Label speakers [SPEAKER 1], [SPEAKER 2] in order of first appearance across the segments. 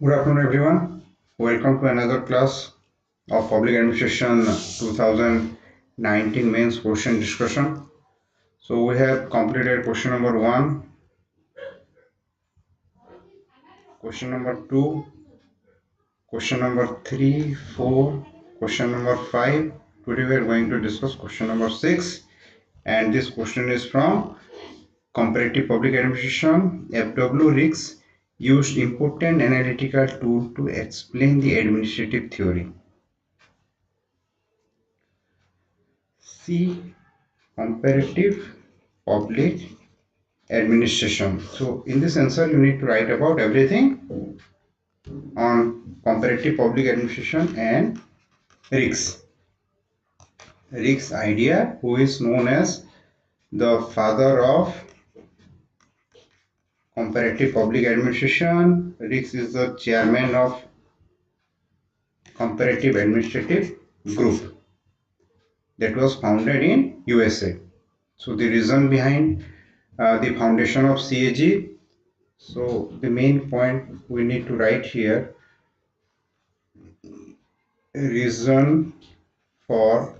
[SPEAKER 1] Good afternoon, everyone. Welcome to another class of Public Administration 2019 mains question discussion. So we have completed question number 1, question number 2, question number 3, 4, question number 5. Today we are going to discuss question number 6, and this question is from Comparative Public Administration. FW Riggs used important analytical tool to explain the administrative theory. C. Comparative Public Administration. So in this answer you need to write about everything on comparative public administration and Riggs. Riggs idea, who is known as the father of comparative public administration. Riggs is the chairman of comparative administrative group that was founded in USA. So the reason behind the foundation of CAG. So the main point we need to write here, reason for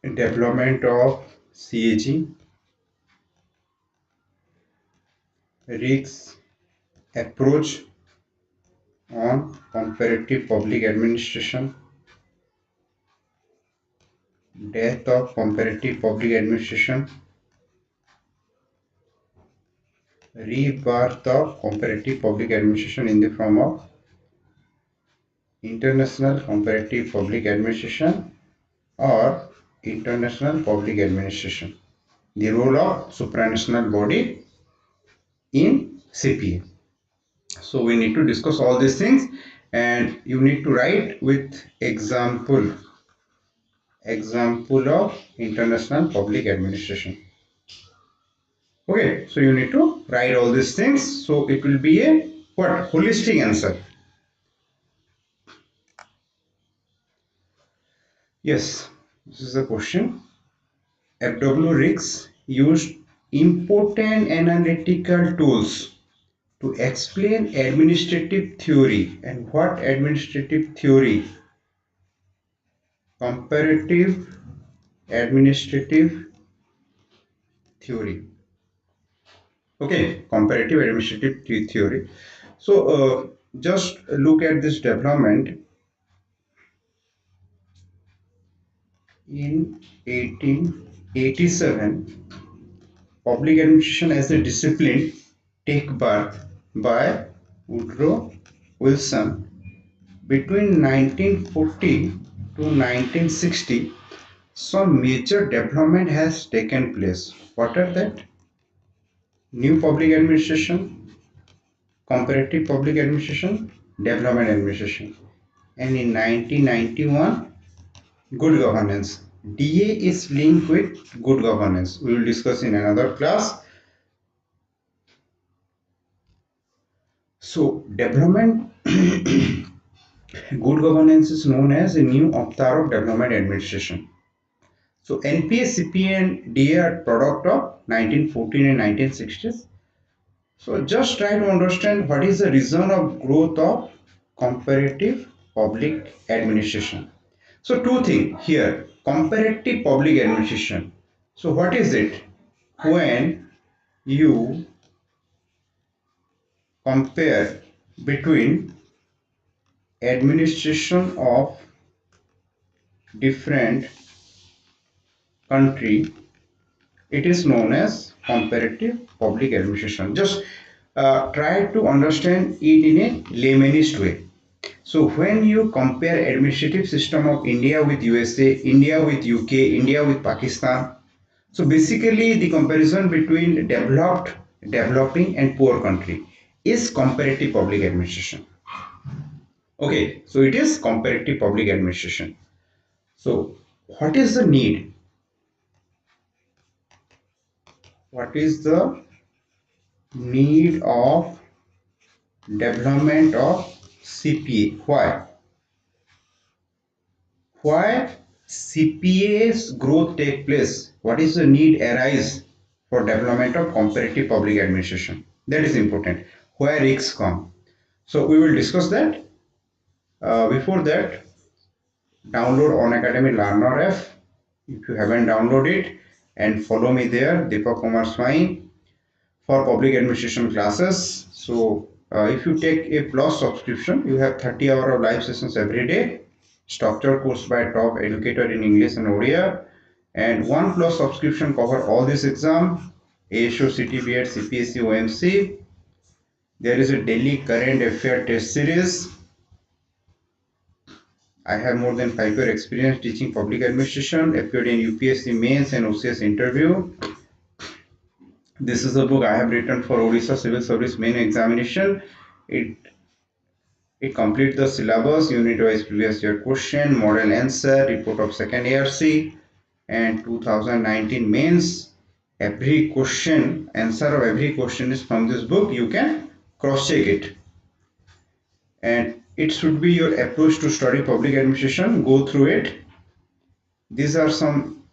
[SPEAKER 1] development of CAG, Riggs approach on comparative public administration, death of comparative public administration, rebirth of comparative public administration in the form of international comparative public administration or international public administration, the role of supranational body in CPA. So we need to discuss all these things, and you need to write with example of international public administration. Okay, so you need to write all these things, so it will be a what holistic answer. Yes, this is the question. FW Riggs used important analytical tools to explain administrative theory. And what administrative theory? Comparative administrative theory. Okay, comparative administrative theory. So just look at this development. In 1887, public administration as a discipline take birth by Woodrow Wilson. Between 1940 to 1960, some major development has taken place. What are that? New public administration, comparative public administration, development administration. And in 1991, good governance. DA is linked with good governance. We will discuss in another class. So development, good governance is known as a new avatar of development administration. So NPA, CPA and DA are product of 1914 and 1960s. So just try to understand what is the reason of growth of comparative public administration. So two things here, comparative public administration. So what is it? When you compare between administration of different country, it is known as comparative public administration. Just try to understand it in a laymanist way. So when you compare administrative system of India with USA, India with UK, India with Pakistan, so basically the comparison between developed, developing and poor country is comparative public administration. Okay, so it is comparative public administration. So what is the need? What is the need of development of CPA? Why? Why CPA's growth take place? What is the need arise for development of comparative public administration? That is important. Where risks come? So we will discuss that. Before that, download Unacademy Learner app if you haven't downloaded it, and follow me there, Deepak Kumar Swain, for public administration classes. So if you take a plus subscription, you have 30 hours of live sessions every day, structured course by top educator in English and Odia, and one plus subscription cover all this exam, ASO, CT, B.Ed, CPSC, OMC. There is a daily current affair test series. I have more than 5 year experience teaching public administration, appeared in UPSC mains and OCS interview. This is a book I have written for Odisha Civil Service main examination. It it completes the syllabus, unit-wise previous year question, model answer, report of second ARC, and 2019 mains. Every question, answer of every question is from this book. You can cross-check it. And it should be your approach to study public administration. Go through it. These are some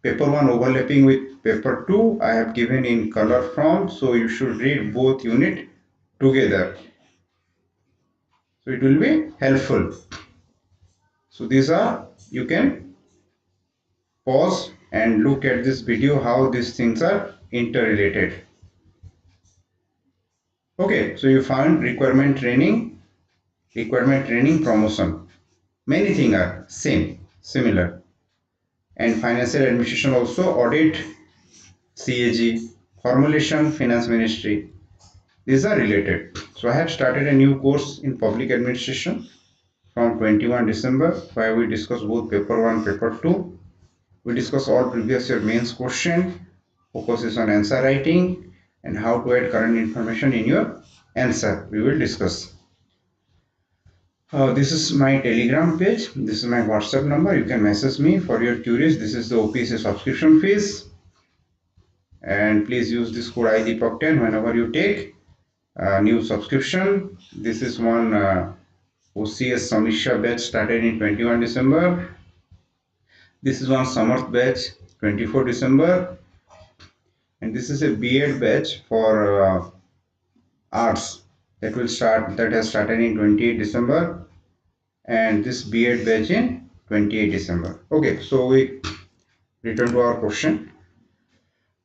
[SPEAKER 1] paper 1 overlapping with paper 2. I have given in color form, so you should read both unit together. So it will be helpful. So these are, you can pause and look at this video how these things are interrelated. Okay, so you find requirement training promotion. Many things are similar. And financial administration also, audit, CAG, formulation, finance ministry. These are related. So I have started a new course in public administration from 21 December where we discuss both paper 1, paper 2. We discuss all previous year mains question, focuses on answer writing and how to add current information in your answer. We will discuss. This is my Telegram page. This is my WhatsApp number. You can message me for your queries. This is the OPSC subscription fees. And please use this code IDEEPAK10 whenever you take new subscription. This is one OCS Samisha batch started in 21 December. This is one Samarth batch 24 December. And this is a B.Ed batch for arts that has started in 28 December, and this B.Ed batch in 28 December. Okay, so we return to our question.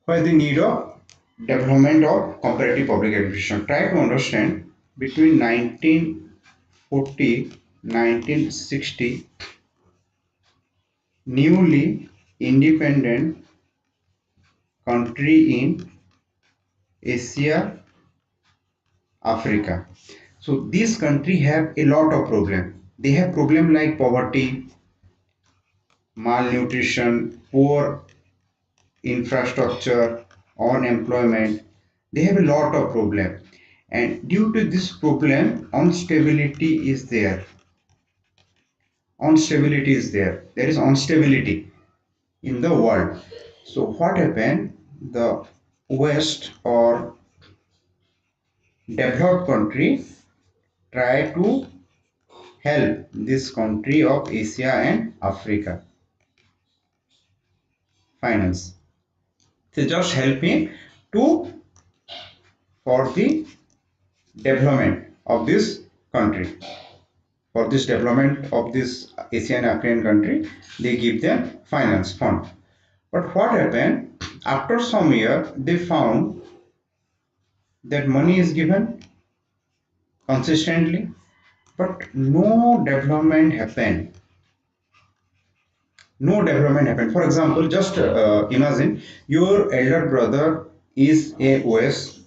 [SPEAKER 1] Why the need of development of comparative public administration? Try to understand between 1940 1960 newly independent country in Asia, Africa. So these countries have a lot of problem. They have problem like poverty, malnutrition, poor infrastructure, unemployment. They have a lot of problem. And due to this problem, instability is there. Instability is there. There is instability in the world. So what happened? The West or developed country try to help this country of Asia and Africa finance. They just help me to for the development of this country. For this development of this Asian African country, they give them finance fund. But what happened? After some year, they found that money is given consistently, but no development happened. No development happened. For example, just imagine your elder brother is a OS.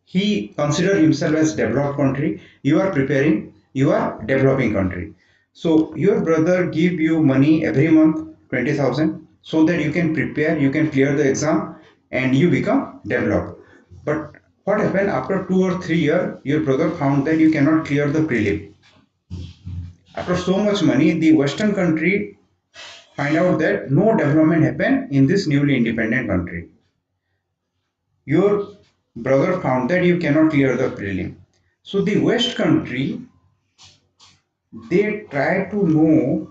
[SPEAKER 1] He consider himself as developed country. You are preparing, you are developing country. So your brother give you money every month 20,000 so that you can prepare, you can clear the exam and you become developed. But what happened after 2 or 3 years, your brother found that you cannot clear the prelim. After so much money, the Western country find out that no development happened in this newly independent country. Your brother found that you cannot clear the prelim. So the West country, they try to know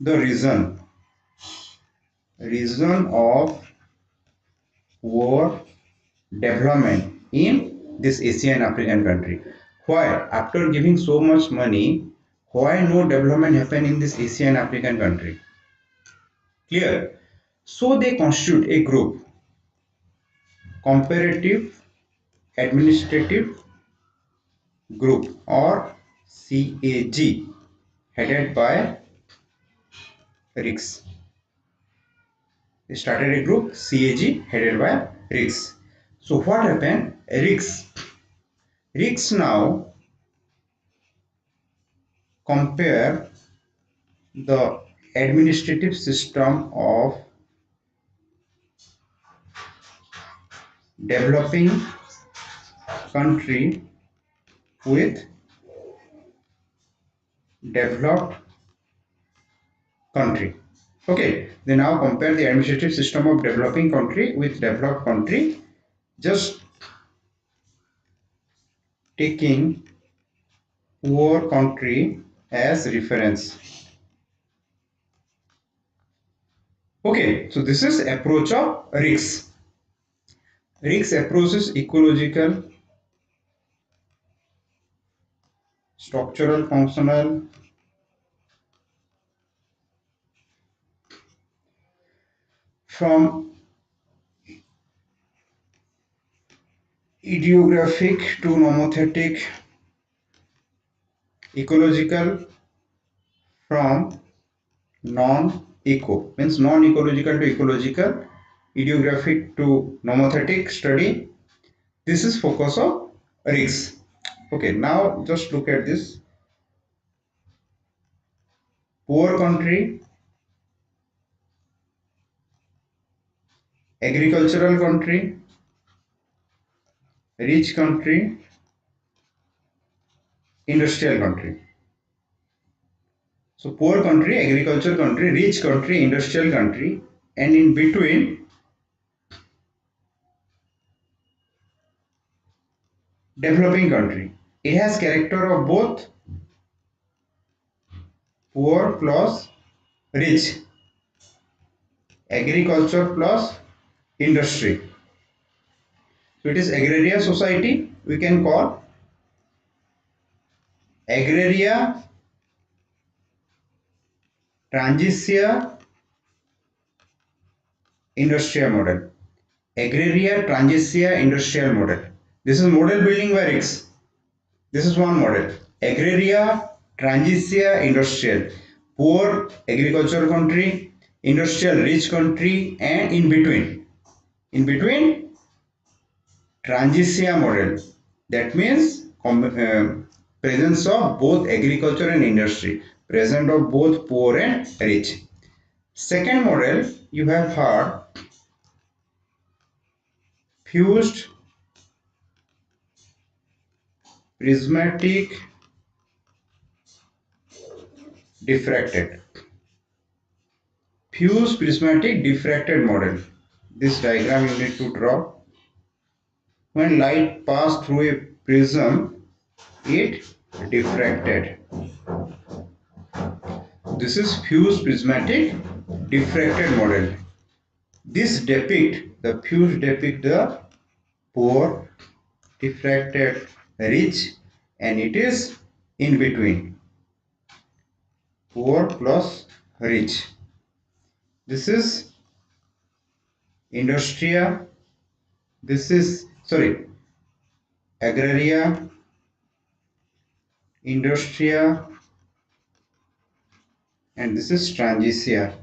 [SPEAKER 1] the reason of poor development in this Asian African country. Why? After giving so much money, why no development happen in this Asian African country? Clear? So they constitute a group, comparative administrative group, or CAG, headed by RICS. They started a group, CAG, headed by RICS. So what happened? RICS now compare the administrative system of developing country with developed country. Okay, they now compare the administrative system of developing country with developed country, just taking poor country as reference. Okay, so this is approach of RICS. RICS approach is ecological, structural, functional, from ideographic to nomothetic, ecological from non-eco, means non-ecological to ecological, ideographic to nomothetic study. This is focus of RICS. Okay, now just look at this. Poor country, agricultural country, rich country, industrial country. So poor country, agricultural country, rich country, industrial country, and in between developing country. It has character of both poor plus rich, agriculture plus industry. So it is agraria society, we can call agraria transitia industrial model. Agraria transitia industrial model. This is model building by RICS. This is one model. Agraria transitia industrial. Poor agricultural country, industrial rich country, and in between. In between, transitia model. That means presence of both agriculture and industry. Presence of both poor and rich. Second model, you have heard fused prismatic diffracted. Fused prismatic diffracted model. This diagram you need to draw. When light passed through a prism, it diffracted. This is fused prismatic diffracted model. This fused depict the poor, diffracted, rich, and it is in between. Poor plus rich. This is industria. This is agraria, industria, and this is transitia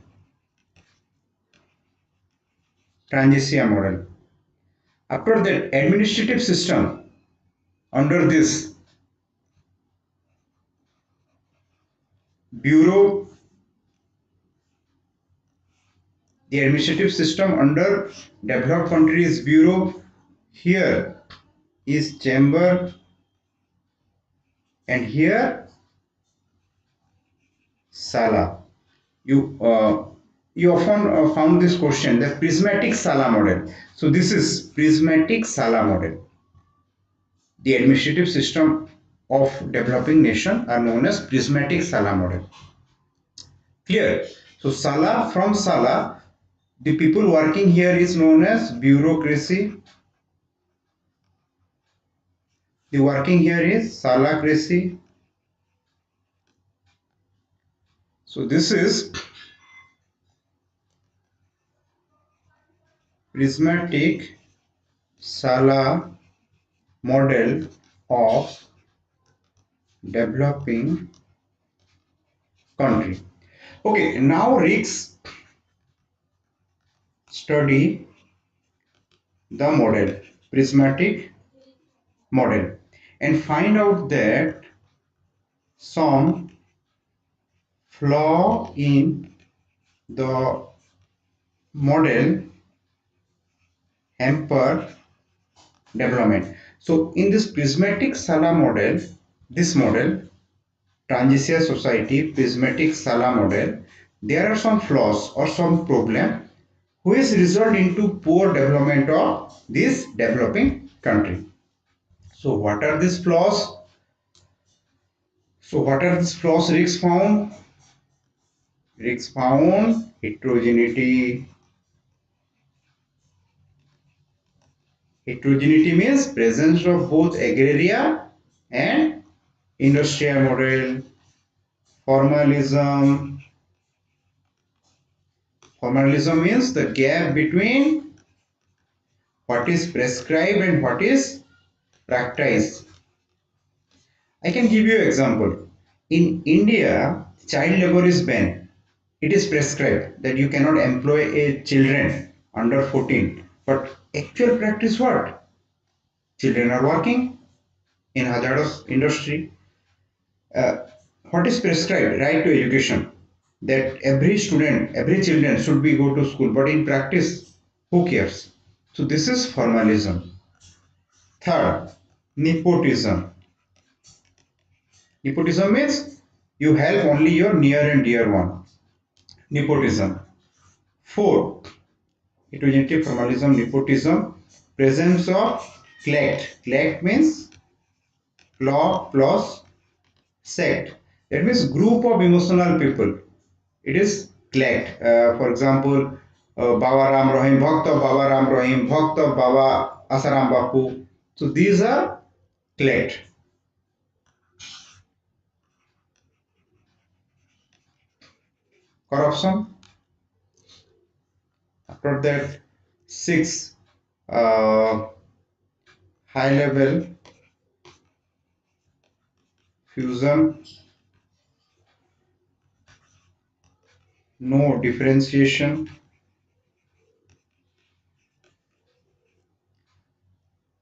[SPEAKER 1] model. After that, administrative system under this bureau, the administrative system under developed countries bureau, here is chamber, and here sala. You often found this question, the prismatic sala model. So this is prismatic sala model. The administrative system of developing nation are known as prismatic sala model. Clear? So sala, from sala, the people working here is known as bureaucracy. The working here is salacracy. So this is prismatic Sala model of developing country. Okay, now Riggs study the model, prismatic model, and find out that some flaw in the model hamper development. So in this prismatic Sala model, this model, transition society prismatic Sala model, there are some flaws or some problem which result into poor development of this developing country. So what are these flaws? Riggs found? Riggs found heterogeneity. Heterogeneity means presence of both agraria and industrial model. Formalism. Formalism means the gap between what is prescribed and what is practiced. I can give you an example. In India, child labor is banned. It is prescribed that you cannot employ a children under 14. But actual practice what? Children are working in hazardous industry. Uh, what is prescribed? Right to education. That every student, every children should be go to school. But in practice, who cares? So this is formalism. Third, nepotism. Nepotism means you help only your near and dear one. Nepotism. Four, heterogeneity, formalism, nepotism, presence of clique. Clique means law plus sect. That means group of emotional people. It is clique. For example, Baba Ram Rahim, Bhakt of Baba Ram Rahim, Bhakt of Baba Asaram Bapu. So these are clique. Corruption. After that, six, uh, high level fusion, no differentiation.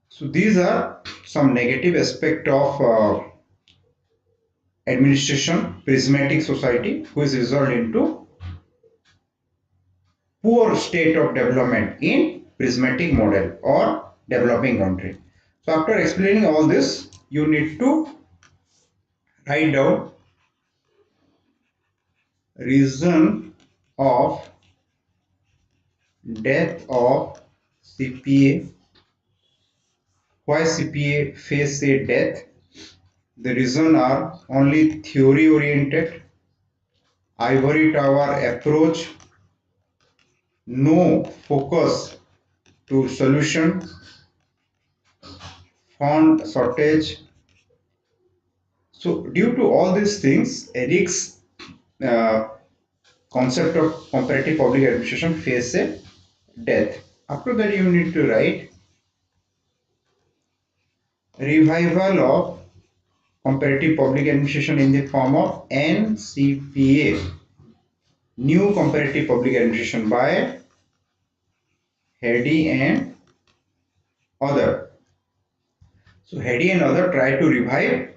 [SPEAKER 1] So these are some negative aspect of administration, prismatic society, which result into poor state of development in prismatic model or developing country. So after explaining all this, you need to write down reason of death of CPA. Why CPA face a death? The reason are only theory oriented, ivory tower approach, no focus to solution, fund shortage. So due to all these things, Eric's uh, concept of comparative public administration face a death. After that, you need to write revival of comparative public administration in the form of NCPA, new comparative public administration by Heady and other. So Heady and other try to revive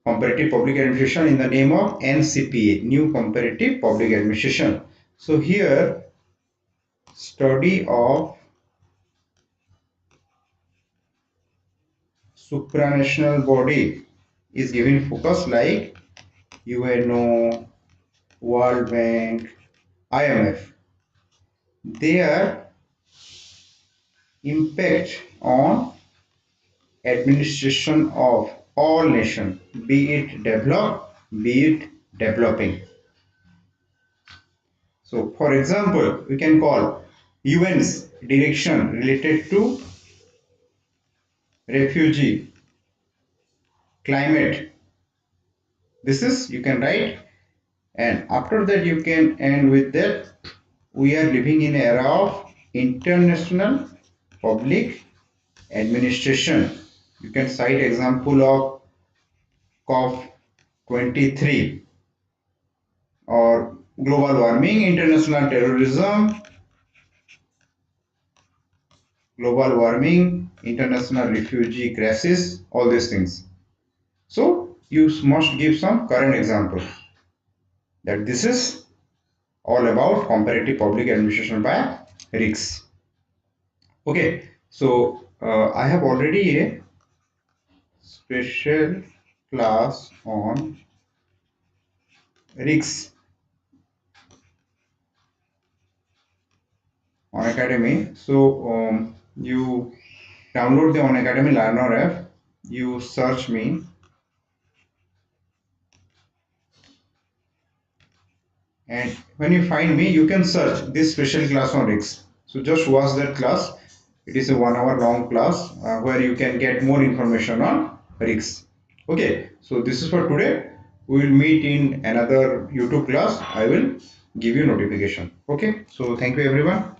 [SPEAKER 1] comparative public administration in the name of NCPA, new comparative public administration. So here study of supranational body is given focus like UNO, World Bank, IMF. Their impact on administration of all nations, be it developed, be it developing. So for example, we can call UN's direction related to refugee climate. This is you can write, and after that you can end with that we are living in an era of international public administration. You can cite example of COP23 or global warming, international terrorism, global warming, international refugee crisis, all these things. So you must give some current example that this is all about comparative public administration by RICS. Okay, so I have already a special class on RICS on Academy. So you download the Unacademy Learner app, you search me, and when you find me you can search this special class on RICS. So just watch that class. It is a 1 hour long class where you can get more information on RICS. Okay, so this is for today. We will meet in another YouTube class. I will give you notification. Okay, so thank you everyone.